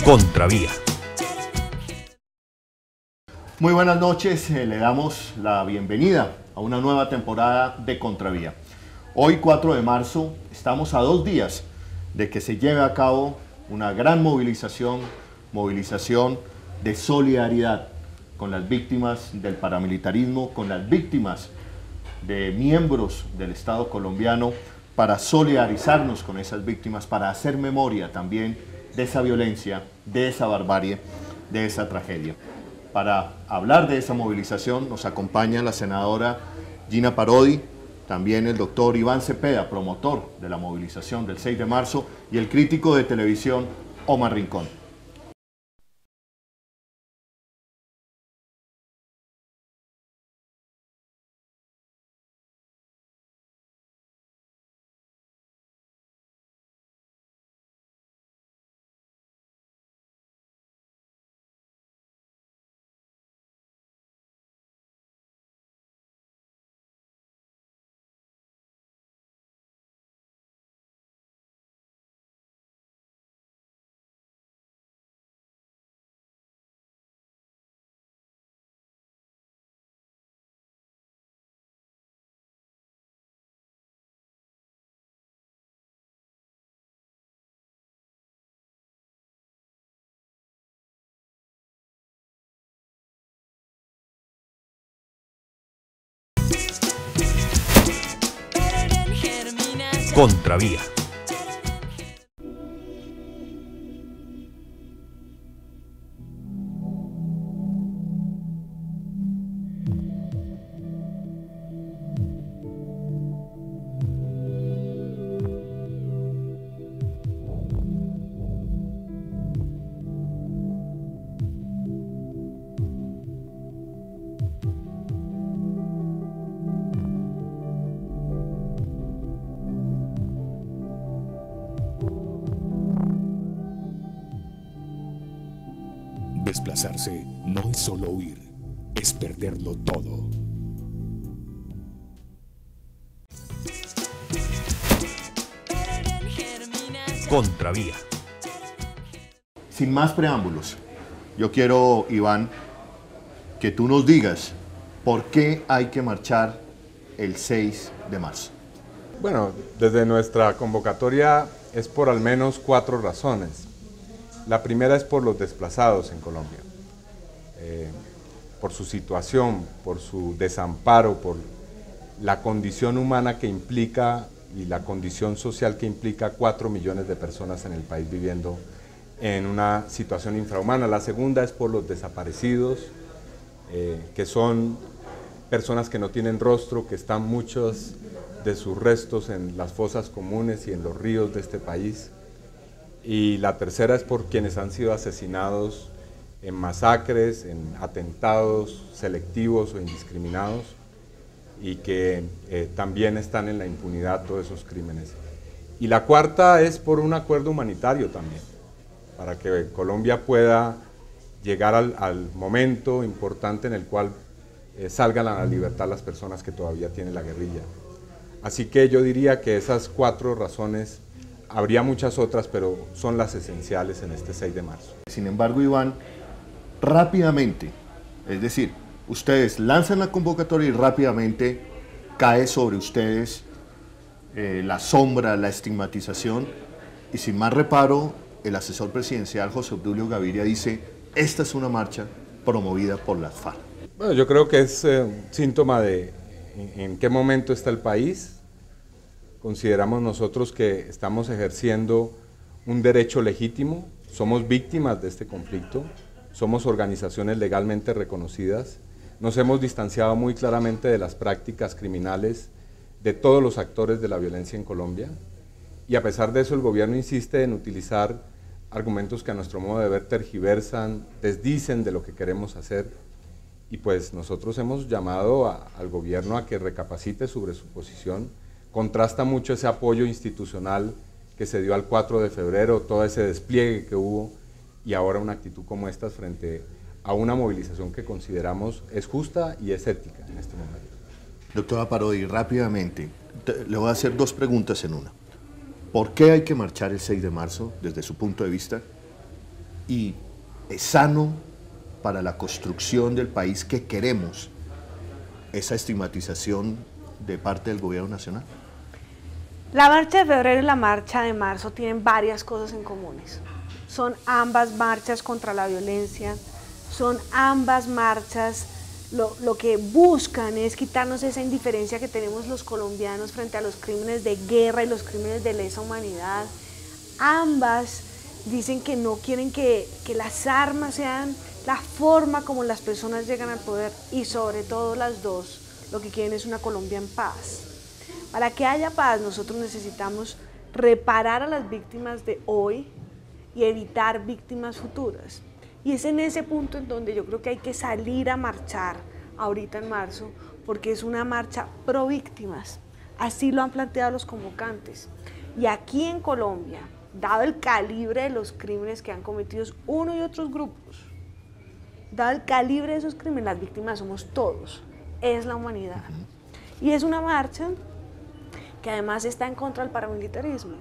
Contravía. Muy buenas noches, le damos la bienvenida a una nueva temporada de Contravía. Hoy 4 de marzo estamos a 2 días de que se lleve a cabo una gran movilización de solidaridad con las víctimas del paramilitarismo, con las víctimas de miembros del Estado colombiano, para solidarizarnos con esas víctimas, para hacer memoria también de esa violencia, de esa barbarie, de esa tragedia. Para hablar de esa movilización nos acompaña la senadora Gina Parodi, también el doctor Iván Cepeda, promotor de la movilización del 6 de marzo, y el crítico de televisión Omar Rincón. Contravía. Desplazarse no es solo huir, es perderlo todo. Contravía. Sin más preámbulos, yo quiero, Iván, que tú nos digas por qué hay que marchar el 6 de marzo. Bueno, desde nuestra convocatoria es por al menos 4 razones. La primera es por los desplazados en Colombia, por su situación, por su desamparo, por la condición humana que implica y la condición social que implica 4 millones de personas en el país viviendo en una situación infrahumana. La segunda es por los desaparecidos, que son personas que no tienen rostro, que están muchos de sus restos en las fosas comunes y en los ríos de este país. Y la tercera es por quienes han sido asesinados en masacres, en atentados selectivos o indiscriminados, y que también están en la impunidad todos esos crímenes. Y la cuarta es por un acuerdo humanitario también, para que Colombia pueda llegar al momento importante en el cual salgan a la libertad las personas que todavía tienen la guerrilla. Así que yo diría que esas 4 razones, habría muchas otras, pero son las esenciales en este 6 de marzo. Sin embargo, Iván, rápidamente, es decir, ustedes lanzan la convocatoria y rápidamente cae sobre ustedes la sombra, la estigmatización, y sin más reparo, el asesor presidencial José Obdulio Gaviria dice: esta es una marcha promovida por las FARC. Bueno, yo creo que es síntoma de en qué momento está el país. Consideramos nosotros que estamos ejerciendo un derecho legítimo, somos víctimas de este conflicto, somos organizaciones legalmente reconocidas, nos hemos distanciado muy claramente de las prácticas criminales de todos los actores de la violencia en Colombia, y a pesar de eso el gobierno insiste en utilizar argumentos que a nuestro modo de ver tergiversan, desdicen de lo que queremos hacer, y pues nosotros hemos llamado al gobierno a que recapacite sobre su posición. Contrasta mucho ese apoyo institucional que se dio al 4 de febrero, todo ese despliegue que hubo, y ahora una actitud como esta frente a una movilización que consideramos es justa y es ética en este momento. Doctora Parodi, rápidamente, le voy a hacer 2 preguntas en una. ¿Por qué hay que marchar el 6 de marzo desde su punto de vista? y es sano para la construcción del país que queremos esa estigmatización de parte del gobierno nacional? La marcha de febrero y la marcha de marzo tienen varias cosas en comunes. Son ambas marchas contra la violencia, son ambas marchas, lo que buscan es quitarnos esa indiferencia que tenemos los colombianos frente a los crímenes de guerra y los crímenes de lesa humanidad. Ambas dicen que no quieren que las armas sean la forma como las personas llegan al poder, y sobre todo las dos lo que quieren es una Colombia en paz. Para que haya paz nosotros necesitamos reparar a las víctimas de hoy y evitar víctimas futuras. Y es en ese punto en donde yo creo que hay que salir a marchar ahorita en marzo, porque es una marcha pro víctimas. Así lo han planteado los convocantes. Y aquí en Colombia, dado el calibre de los crímenes que han cometido uno y otros grupos, dado el calibre de esos crímenes, las víctimas somos todos, es la humanidad. Y es una marcha que además está en contra del paramilitarismo.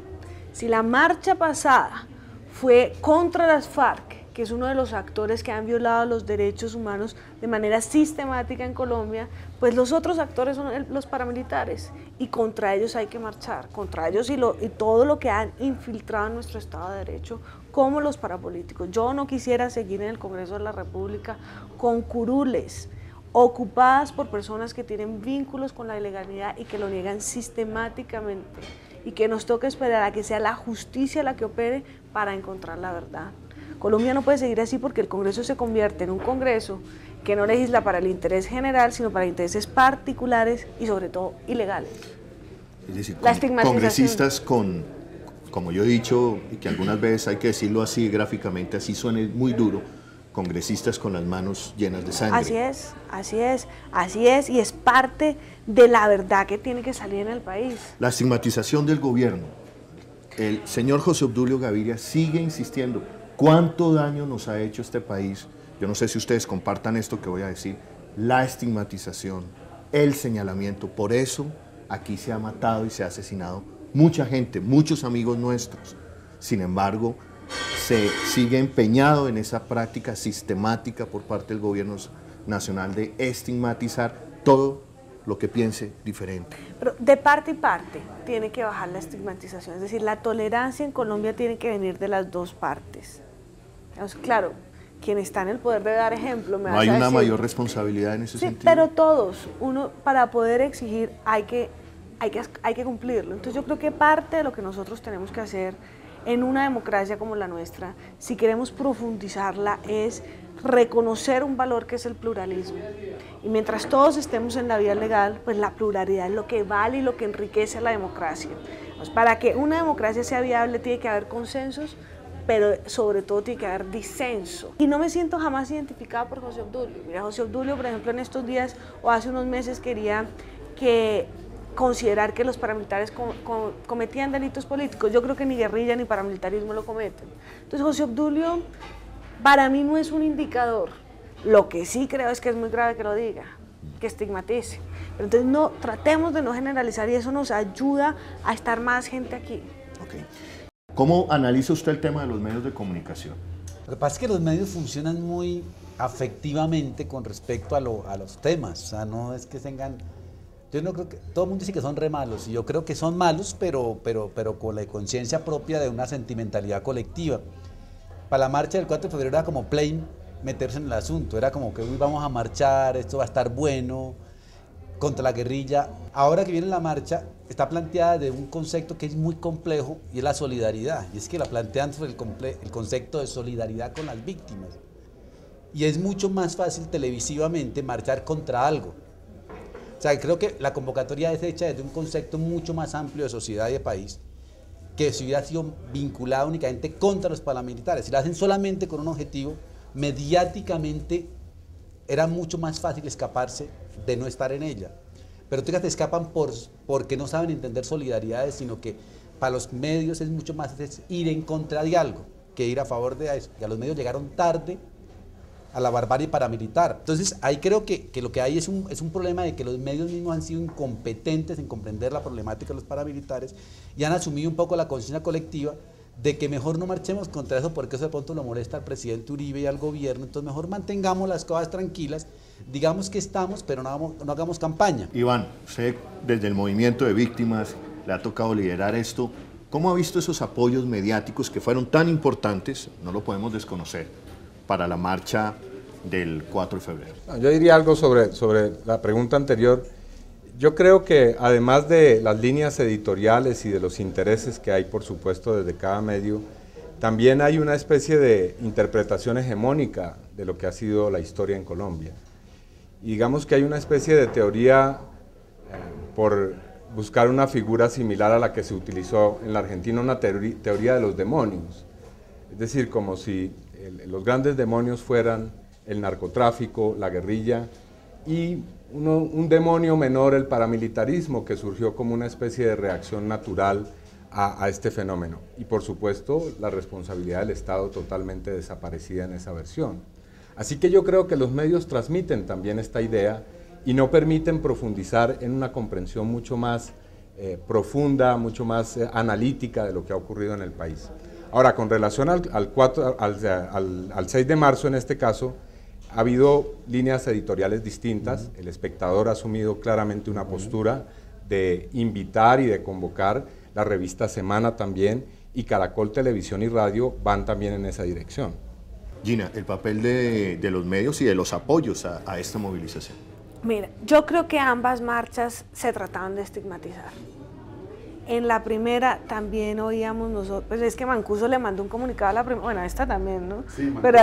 Si la marcha pasada fue contra las FARC, que es uno de los actores que han violado los derechos humanos de manera sistemática en Colombia, pues los otros actores son los paramilitares, y contra ellos hay que marchar, contra ellos y todo lo que han infiltrado en nuestro Estado de Derecho, como los parapolíticos. Yo no quisiera seguir en el Congreso de la República con curules ocupadas por personas que tienen vínculos con la ilegalidad y que lo niegan sistemáticamente, y que nos toca esperar a que sea la justicia la que opere para encontrar la verdad. Colombia no puede seguir así, porque el Congreso se convierte en un Congreso que no legisla para el interés general, sino para intereses particulares y sobre todo ilegales. Es decir, la congresistas como yo he dicho, y que algunas veces hay que decirlo así gráficamente, así suene muy duro, congresistas con las manos llenas de sangre. Así es, y es parte de la verdad que tiene que salir en el país. La estigmatización del gobierno. El señor José Obdulio Gaviria sigue insistiendo. ¿Cuánto daño nos ha hecho este país? Yo no sé si ustedes compartan esto que voy a decir. La estigmatización, el señalamiento. Por eso aquí se ha matado y se ha asesinado mucha gente, muchos amigos nuestros. Sin embargo, se sigue empeñado en esa práctica sistemática por parte del gobierno nacional de estigmatizar todo lo que piense diferente. Pero de parte y parte tiene que bajar la estigmatización, es decir, la tolerancia en Colombia tiene que venir de las dos partes. Claro, quien está en el poder debe dar ejemplo. ¿No hay una mayor responsabilidad en ese sentido? Pero todos, uno para poder exigir hay que cumplirlo. Entonces yo creo que parte de lo que nosotros tenemos que hacer en una democracia como la nuestra, si queremos profundizarla, es reconocer un valor que es el pluralismo. Y mientras todos estemos en la vía legal, pues la pluralidad es lo que vale y lo que enriquece a la democracia. Pues para que una democracia sea viable tiene que haber consensos, pero sobre todo tiene que haber disenso. Y no me siento jamás identificada por José Obdulio. Mira, José Obdulio, por ejemplo, en estos días o hace unos meses quería considerar que los paramilitares cometían delitos políticos. Yo creo que ni guerrilla ni paramilitarismo lo cometen. Entonces José Obdulio para mí no es un indicador. Lo que sí creo es que es muy grave que lo diga, que estigmatice. Pero entonces tratemos de no generalizar, y eso nos ayuda a estar más gente aquí. Okay. ¿Cómo analiza usted el tema de los medios de comunicación? Lo que pasa es que los medios funcionan muy afectivamente con respecto a los temas. O sea, no es que tengan... Yo no creo que... Todo el mundo dice que son re malos, y yo creo que son malos, pero con la conciencia propia de una sentimentalidad colectiva. Para la marcha del 4 de febrero era como plain meterse en el asunto. Era como que hoy vamos a marchar, esto va a estar bueno, contra la guerrilla. Ahora que viene la marcha, está planteada de un concepto que es muy complejo, y es la solidaridad. Y es que la plantean sobre el concepto de solidaridad con las víctimas. Y es mucho más fácil televisivamente marchar contra algo. O sea, creo que la convocatoria es hecha desde un concepto mucho más amplio de sociedad y de país, que si hubiera sido vinculada únicamente contra los paramilitares. Si la hacen solamente con un objetivo, mediáticamente era mucho más fácil escaparse de no estar en ella. Pero fíjate, escapan porque no saben entender solidaridades, sino que para los medios es mucho más fácil ir en contra de algo que ir a favor de eso. Y a los medios llegaron tarde a la barbarie paramilitar. Entonces ahí creo que lo que hay es un problema de que los medios mismos han sido incompetentes en comprender la problemática de los paramilitares, y han asumido un poco la conciencia colectiva de que mejor no marchemos contra eso porque eso de pronto lo molesta al presidente Uribe y al gobierno, entonces mejor mantengamos las cosas tranquilas, digamos que estamos, pero no hagamos campaña. Iván, usted desde el movimiento de víctimas le ha tocado liderar esto. ¿Cómo ha visto esos apoyos mediáticos que fueron tan importantes, no lo podemos desconocer, para la marcha del 4 de febrero? Yo diría algo sobre la pregunta anterior. Yo creo que además de las líneas editoriales y de los intereses que hay, por supuesto, desde cada medio, también hay una especie de interpretación hegemónica de lo que ha sido la historia en Colombia. Y digamos que hay una especie de teoría por buscar una figura similar a la que se utilizó en la Argentina, una teoría de los demonios. Es decir, como si los grandes demonios fueran el narcotráfico, la guerrilla, y un demonio menor, el paramilitarismo, que surgió como una especie de reacción natural a este fenómeno. Y por supuesto, la responsabilidad del Estado totalmente desaparecida en esa versión. Así que yo creo que los medios transmiten también esta idea y no permiten profundizar en una comprensión mucho más profunda, mucho más analítica de lo que ha ocurrido en el país. Ahora, con relación al 6 de marzo, en este caso, ha habido líneas editoriales distintas. El Espectador ha asumido claramente una postura de invitar y de convocar, la revista Semana también, y Caracol Televisión y Radio van también en esa dirección. Gina, el papel de los medios y de los apoyos a esta movilización. Mira, yo creo que ambas marchas se trataban de estigmatizar. En la primera también oíamos nosotros, pues es que Mancuso le mandó un comunicado a la primera, bueno, esta también, ¿no? Sí, pero,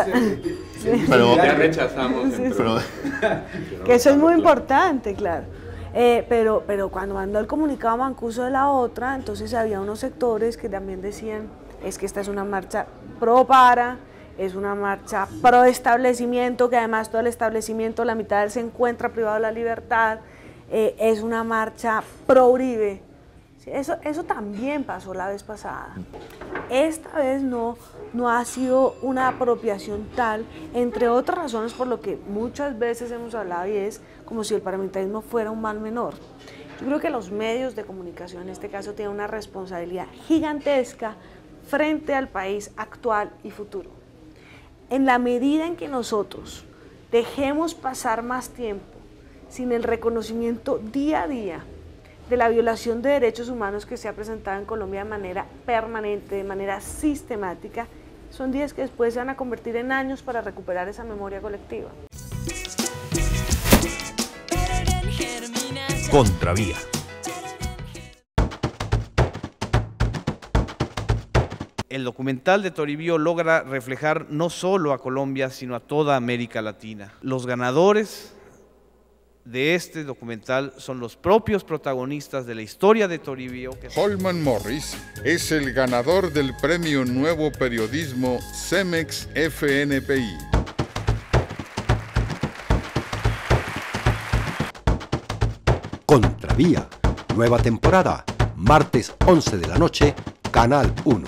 Pero ya rechazamos. pero, que eso es muy importante, claro. Pero cuando mandó el comunicado a Mancuso de la otra, entonces había unos sectores que también decían, es que esta es una marcha pro para, es una marcha pro establecimiento, que además todo el establecimiento, la mitad de él se encuentra privado de la libertad, es una marcha pro Uribe. Eso también pasó la vez pasada. Esta vez no ha sido una apropiación tal, entre otras razones por lo que muchas veces hemos hablado, y es como si el paramilitarismo fuera un mal menor. Yo creo que los medios de comunicación en este caso tienen una responsabilidad gigantesca frente al país actual y futuro. En la medida en que nosotros dejemos pasar más tiempo sin el reconocimiento día a día de la violación de derechos humanos que se ha presentado en Colombia de manera permanente, de manera sistemática, son días que después se van a convertir en años para recuperar esa memoria colectiva. Contravía. El documental de Toribio logra reflejar no solo a Colombia, sino a toda América Latina. Los ganadores de este documental son los propios protagonistas de la historia de Toribio. Holman Morris es el ganador del premio Nuevo Periodismo Cemex FNPI. Contravía, nueva temporada, martes 11 de la noche, Canal 1.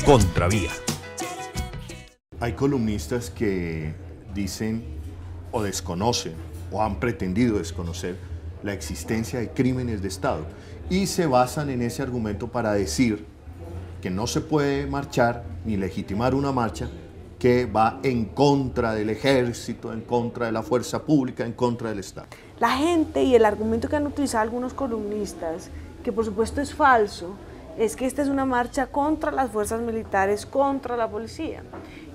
Contravía. Hay columnistas que dicen o desconocen o han pretendido desconocer la existencia de crímenes de Estado y se basan en ese argumento para decir que no se puede marchar ni legitimar una marcha que va en contra del ejército, en contra de la fuerza pública, en contra del Estado. La gente y el argumento que han utilizado algunos columnistas, que por supuesto es falso, es que esta es una marcha contra las fuerzas militares, contra la policía.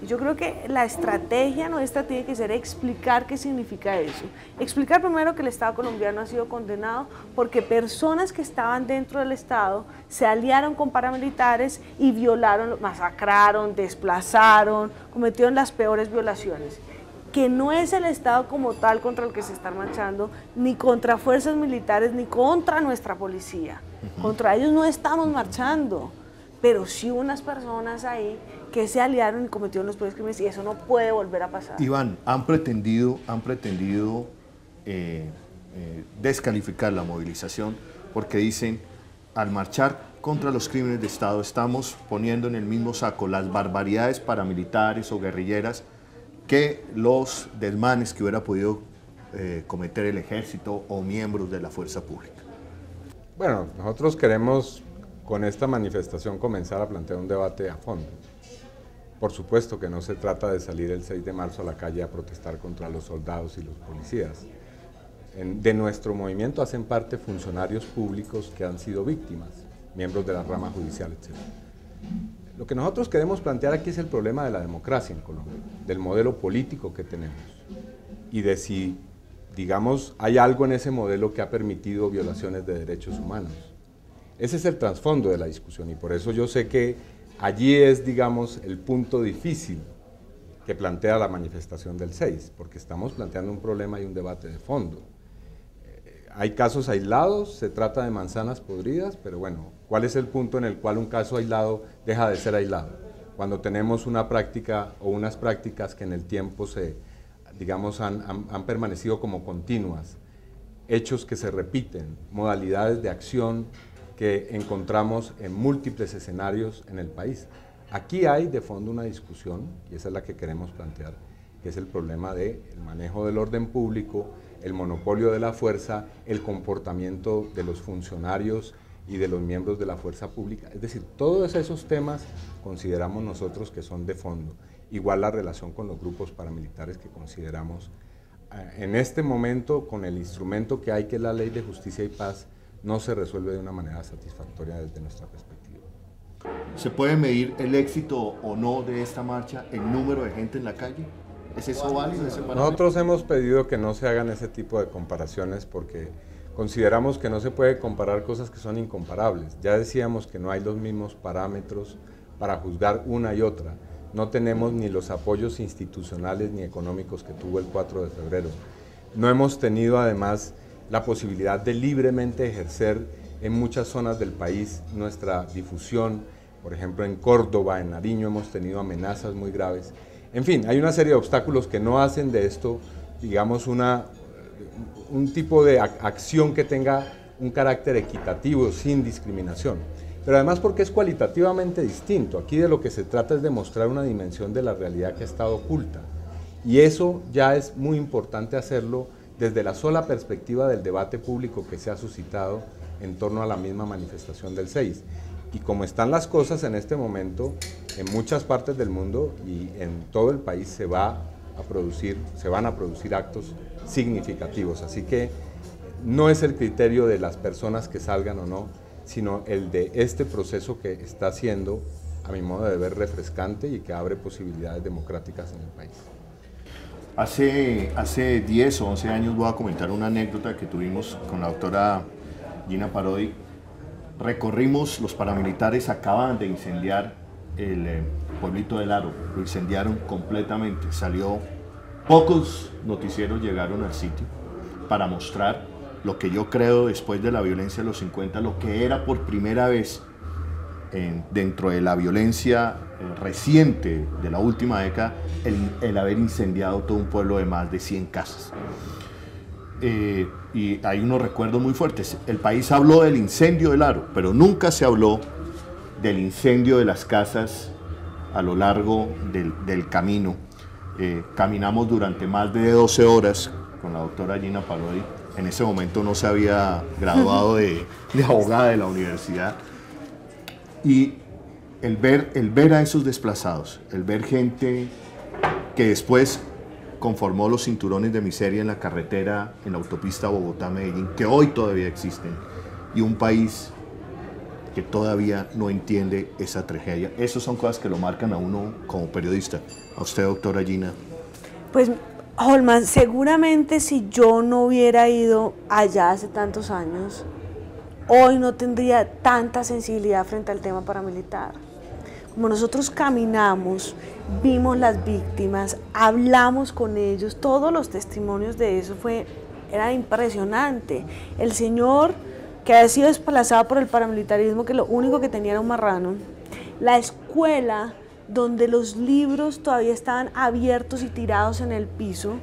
Y yo creo que la estrategia nuestra tiene que ser explicar qué significa eso. Explicar primero que el Estado colombiano ha sido condenado porque personas que estaban dentro del Estado se aliaron con paramilitares y violaron, masacraron, desplazaron, cometieron las peores violaciones. Que no es el Estado como tal contra el que se están marchando, ni contra fuerzas militares, ni contra nuestra policía. Contra ellos no estamos marchando, pero sí unas personas ahí que se aliaron y cometieron los peores crímenes, y eso no puede volver a pasar. Iván, han pretendido descalificar la movilización porque dicen, al marchar contra los crímenes de Estado estamos poniendo en el mismo saco las barbaridades paramilitares o guerrilleras que los desmanes que hubiera podido cometer el ejército o miembros de la fuerza pública. Bueno, nosotros queremos con esta manifestación comenzar a plantear un debate a fondo. Por supuesto que no se trata de salir el 6 de marzo a la calle a protestar contra los soldados y los policías. De nuestro movimiento hacen parte funcionarios públicos que han sido víctimas, miembros de la rama judicial, etc. Lo que nosotros queremos plantear aquí es el problema de la democracia en Colombia, del modelo político que tenemos y de si, digamos, hay algo en ese modelo que ha permitido violaciones de derechos humanos. Ese es el trasfondo de la discusión y por eso yo sé que allí es, digamos, el punto difícil que plantea la manifestación del 6, porque estamos planteando un problema y un debate de fondo. Hay casos aislados, se trata de manzanas podridas, pero bueno, ¿cuál es el punto en el cual un caso aislado deja de ser aislado? Cuando tenemos una práctica o unas prácticas que en el tiempo digamos, han permanecido como continuas, hechos que se repiten, modalidades de acción que encontramos en múltiples escenarios en el país. Aquí hay de fondo una discusión, y esa es la que queremos plantear, que es el problema del manejo del orden público, el monopolio de la fuerza, el comportamiento de los funcionarios y de los miembros de la fuerza pública. Es decir, todos esos temas consideramos nosotros que son de fondo. Igual la relación con los grupos paramilitares que consideramos en este momento, con el instrumento que hay, que es la Ley de Justicia y Paz, no se resuelve de una manera satisfactoria desde nuestra perspectiva. ¿Se puede medir el éxito o no de esta marcha, el número de gente en la calle? ¿Es eso válido? Nosotros hemos pedido que no se hagan ese tipo de comparaciones porque consideramos que no se puede comparar cosas que son incomparables. Ya decíamos que no hay los mismos parámetros para juzgar una y otra. No tenemos ni los apoyos institucionales ni económicos que tuvo el 4 de febrero. No hemos tenido además la posibilidad de libremente ejercer en muchas zonas del país nuestra difusión. Por ejemplo, en Córdoba, en Nariño hemos tenido amenazas muy graves. En fin, hay una serie de obstáculos que no hacen de esto, digamos, un tipo de acción que tenga un carácter equitativo, sin discriminación. Pero además porque es cualitativamente distinto. Aquí de lo que se trata es de mostrar una dimensión de la realidad que ha estado oculta. Y eso ya es muy importante hacerlo desde la sola perspectiva del debate público que se ha suscitado en torno a la misma manifestación del 6. Y como están las cosas en este momento, en muchas partes del mundo y en todo el país se van a producir actos significativos. Así que no es el criterio de las personas que salgan o no, sino el de este proceso que está siendo, a mi modo de ver, refrescante y que abre posibilidades democráticas en el país. Hace 10 o 11 años voy a comentar una anécdota que tuvimos con la doctora Gina Parodi. Recorrimos, los paramilitares acaban de incendiar el pueblito del Aro, lo incendiaron completamente, pocos noticieros llegaron al sitio para mostrar lo que yo creo después de la violencia de los 50, lo que era por primera vez dentro de la violencia reciente de la última década, el haber incendiado todo un pueblo de más de 100 casas. Y hay unos recuerdos muy fuertes. El país habló del incendio del Aro, pero nunca se habló del incendio de las casas a lo largo del camino. Caminamos durante más de 12 horas con la doctora Gina Parodi. En ese momento no se había graduado de abogada de la universidad. Y el ver a esos desplazados, el ver gente que después conformó los cinturones de miseria en la carretera, en la autopista Bogotá-Medellín, que hoy todavía existen, y un país que todavía no entiende esa tragedia. Esas son cosas que lo marcan a uno como periodista. A usted, doctora Gina. Pues, Holman, seguramente si yo no hubiera ido allá hace tantos años, hoy no tendría tanta sensibilidad frente al tema paramilitar. Como nosotros caminamos, vimos las víctimas, hablamos con ellos, todos los testimonios de eso era impresionante. El señor que había sido desplazado por el paramilitarismo, que lo único que tenía era un marrano, la escuela donde los libros todavía estaban abiertos y tirados en el piso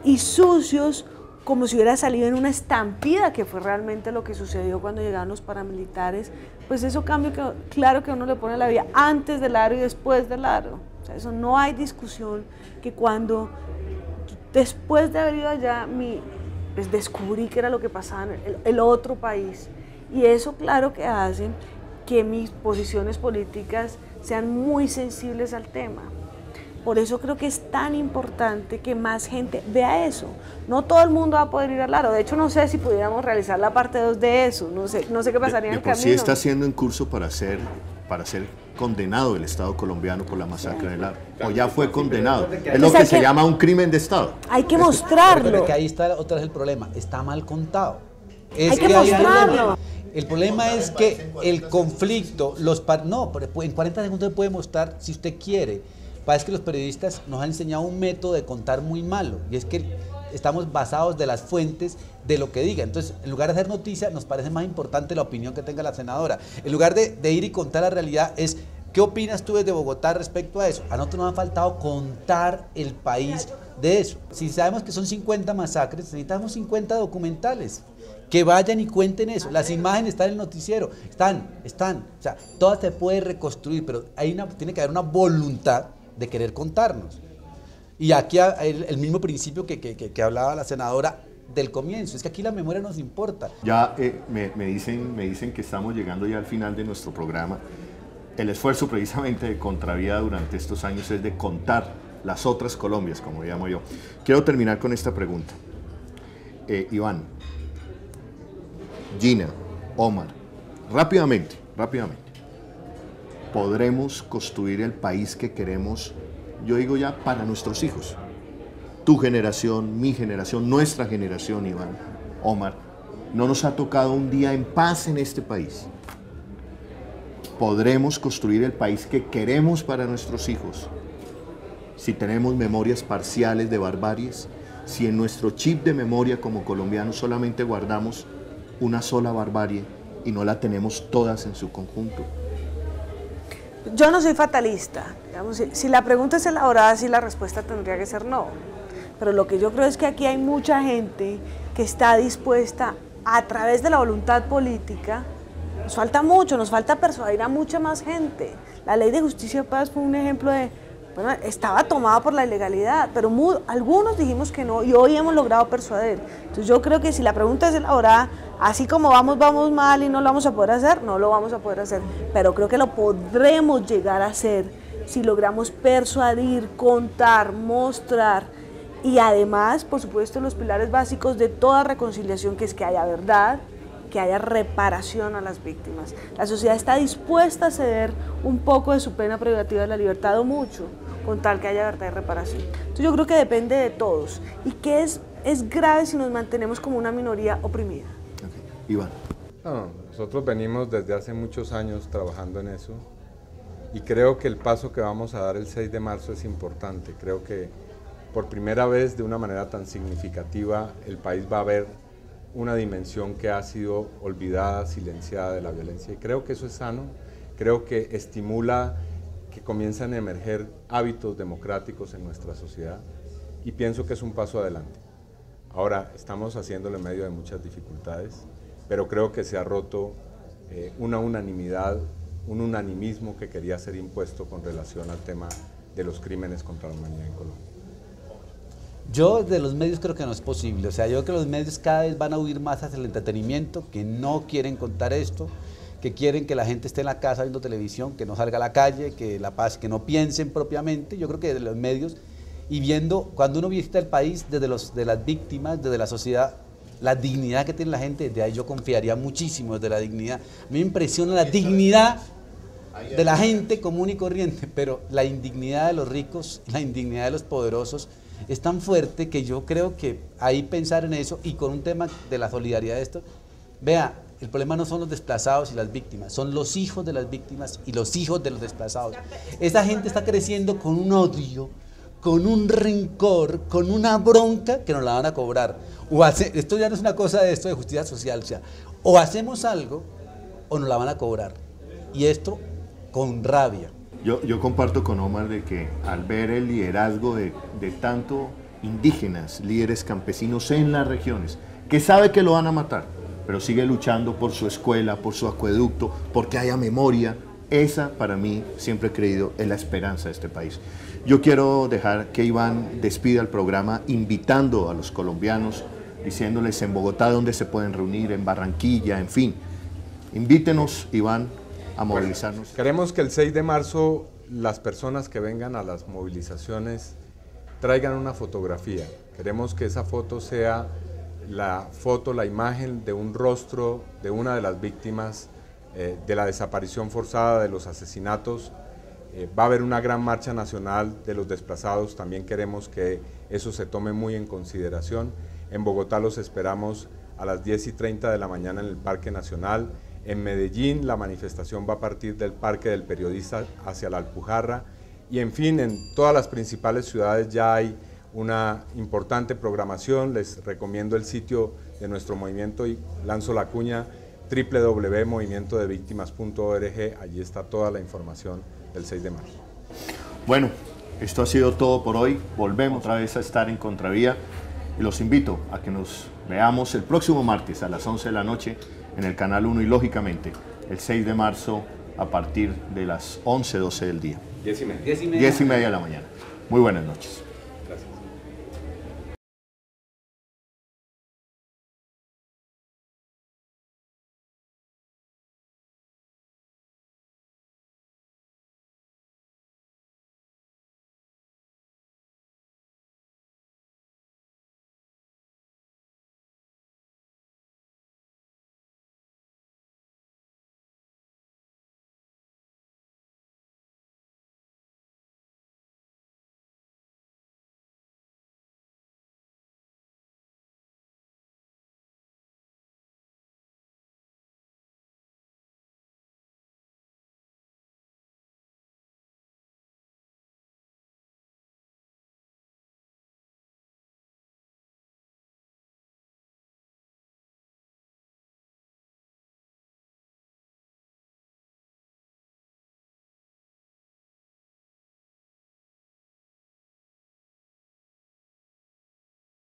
y sucios, como si hubiera salido en una estampida, que fue realmente lo que sucedió cuando llegaron los paramilitares. Pues eso claro que uno le pone la vida antes del Aro y después del Aro. O sea, eso no hay discusión, que cuando después de haber ido allá, pues descubrí que era lo que pasaba en el otro país, Y eso claro que hace que mis posiciones políticas sean muy sensibles al tema. Por eso creo que es tan importante que más gente vea eso. No todo el mundo va a poder ir al Aro. De hecho, no sé si pudiéramos realizar la parte 2 de eso. No sé qué pasaría en el camino. Sí está siendo en curso para ser condenado el Estado colombiano por la masacre del Aro. O ya fue condenado. Es lo que se llama un crimen de Estado. Hay que mostrarlo. Pero que ahí está otra vez el problema. Está mal contado. Hay que mostrarlo. El problema es que el conflicto, no, en 40 segundos se puede mostrar si usted quiere. Parece que los periodistas nos han enseñado un método de contar muy malo, y es que estamos basados de las fuentes de lo que diga. Entonces, en lugar de hacer noticia, nos parece más importante la opinión que tenga la senadora. En lugar de ir y contar la realidad, es ¿qué opinas tú desde Bogotá respecto a eso? A nosotros nos ha faltado contar el país de eso. Si sabemos que son 50 masacres, necesitamos 50 documentales. Que vayan y cuenten eso. Las imágenes están en el noticiero, están. O sea, todas se puede reconstruir, pero tiene que haber una voluntad de querer contarnos. Y aquí el mismo principio que hablaba la senadora del comienzo, es que aquí la memoria nos importa. Ya me dicen que estamos llegando ya al final de nuestro programa. El esfuerzo precisamente de Contravía durante estos años es de contar las otras Colombias, como llamo yo. Quiero terminar con esta pregunta. Iván, Gina, Omar, rápidamente, ¿podremos construir el país que queremos, yo digo ya, para nuestros hijos? Tu generación, mi generación, nuestra generación, Iván, Omar, no nos ha tocado un día en paz en este país. ¿Podremos construir el país que queremos para nuestros hijos si tenemos memorias parciales de barbaries? Si en nuestro chip de memoria como colombianos solamente guardamos una sola barbarie y no la tenemos todas en su conjunto. Yo no soy fatalista, digamos, si la pregunta es elaborada, sí, la respuesta tendría que ser no. Pero lo que yo creo es que aquí hay mucha gente que está dispuesta, a través de la voluntad política, nos falta mucho, nos falta persuadir a mucha más gente. La ley de justicia y paz fue un ejemplo de, bueno, estaba tomada por la ilegalidad, pero algunos dijimos que no y hoy hemos logrado persuadir. Entonces yo creo que si la pregunta es elaborada, así como vamos mal y no lo vamos a poder hacer, no lo vamos a poder hacer, pero creo que lo podremos llegar a hacer si logramos persuadir, contar, mostrar y además, por supuesto, los pilares básicos de toda reconciliación, que es que haya verdad, que haya reparación a las víctimas. La sociedad está dispuesta a ceder un poco de su pena privativa de la libertad o mucho, con tal que haya verdad y reparación. Entonces yo creo que depende de todos y que es grave si nos mantenemos como una minoría oprimida. Okay. Iván. No, nosotros venimos desde hace muchos años trabajando en eso y creo que el paso que vamos a dar el 6 de marzo es importante. Creo que por primera vez, de una manera tan significativa, el país va a ver una dimensión que ha sido olvidada, silenciada de la violencia. Y creo que eso es sano, creo que estimula que comiencen a emerger hábitos democráticos en nuestra sociedad y pienso que es un paso adelante. Ahora, estamos haciéndolo en medio de muchas dificultades, pero creo que se ha roto una unanimidad, un unanimismo que quería ser impuesto con relación al tema de los crímenes contra la humanidad en Colombia. Yo de los medios creo que no es posible, o sea, yo creo que los medios cada vez van a huir más hacia el entretenimiento, que no quieren contar esto, que quieren que la gente esté en la casa viendo televisión, que no salga a la calle, que no piensen propiamente. Yo creo que de los medios, y viendo, cuando uno visita el país de las víctimas, desde la sociedad, la dignidad que tiene la gente, desde ahí yo confiaría muchísimo desde la dignidad. A mí me impresiona la dignidad de la gente común y corriente, pero la indignidad de los ricos, la indignidad de los poderosos, es tan fuerte que yo creo que ahí pensar en eso y con un tema de la solidaridad de esto, vea, el problema no son los desplazados y las víctimas, son los hijos de las víctimas y los hijos de los desplazados. Esa gente está creciendo con un odio, con un rencor, con una bronca que nos la van a cobrar. Esto ya no es una cosa de justicia social, o sea, o hacemos algo o nos la van a cobrar. Y esto con rabia. Yo comparto con Omar de que al ver el liderazgo de tanto indígenas, líderes campesinos en las regiones, que sabe que lo van a matar, pero sigue luchando por su escuela, por su acueducto, porque haya memoria, esa para mí, siempre he creído, es la esperanza de este país. Yo quiero dejar que Iván despida el programa invitando a los colombianos, diciéndoles en Bogotá dónde se pueden reunir, en Barranquilla, en fin, Invítenos, Iván, a movilizarnos. Bueno, queremos que el 6 de marzo las personas que vengan a las movilizaciones traigan una fotografía. Queremos que esa foto sea la foto, la imagen de un rostro de una de las víctimas de la desaparición forzada, de los asesinatos. Va a haber una gran marcha nacional de los desplazados, también queremos que eso se tome muy en consideración. En Bogotá los esperamos a las 10:30 de la mañana en el Parque Nacional. En Medellín la manifestación va a partir del Parque del Periodista hacia la Alpujarra. Y en fin, en todas las principales ciudades ya hay una importante programación. Les recomiendo el sitio de nuestro movimiento y lanzo la cuña www.movimientodevíctimas.org. Allí está toda la información del 6 de marzo. Bueno, esto ha sido todo por hoy. Volvemos otra vez a estar en Contravía y los invito a que nos veamos el próximo martes a las 11 de la noche en el Canal 1 y lógicamente el 6 de marzo a partir de las 11:12 del día. 10:30. 10:30 de la mañana. Muy buenas noches.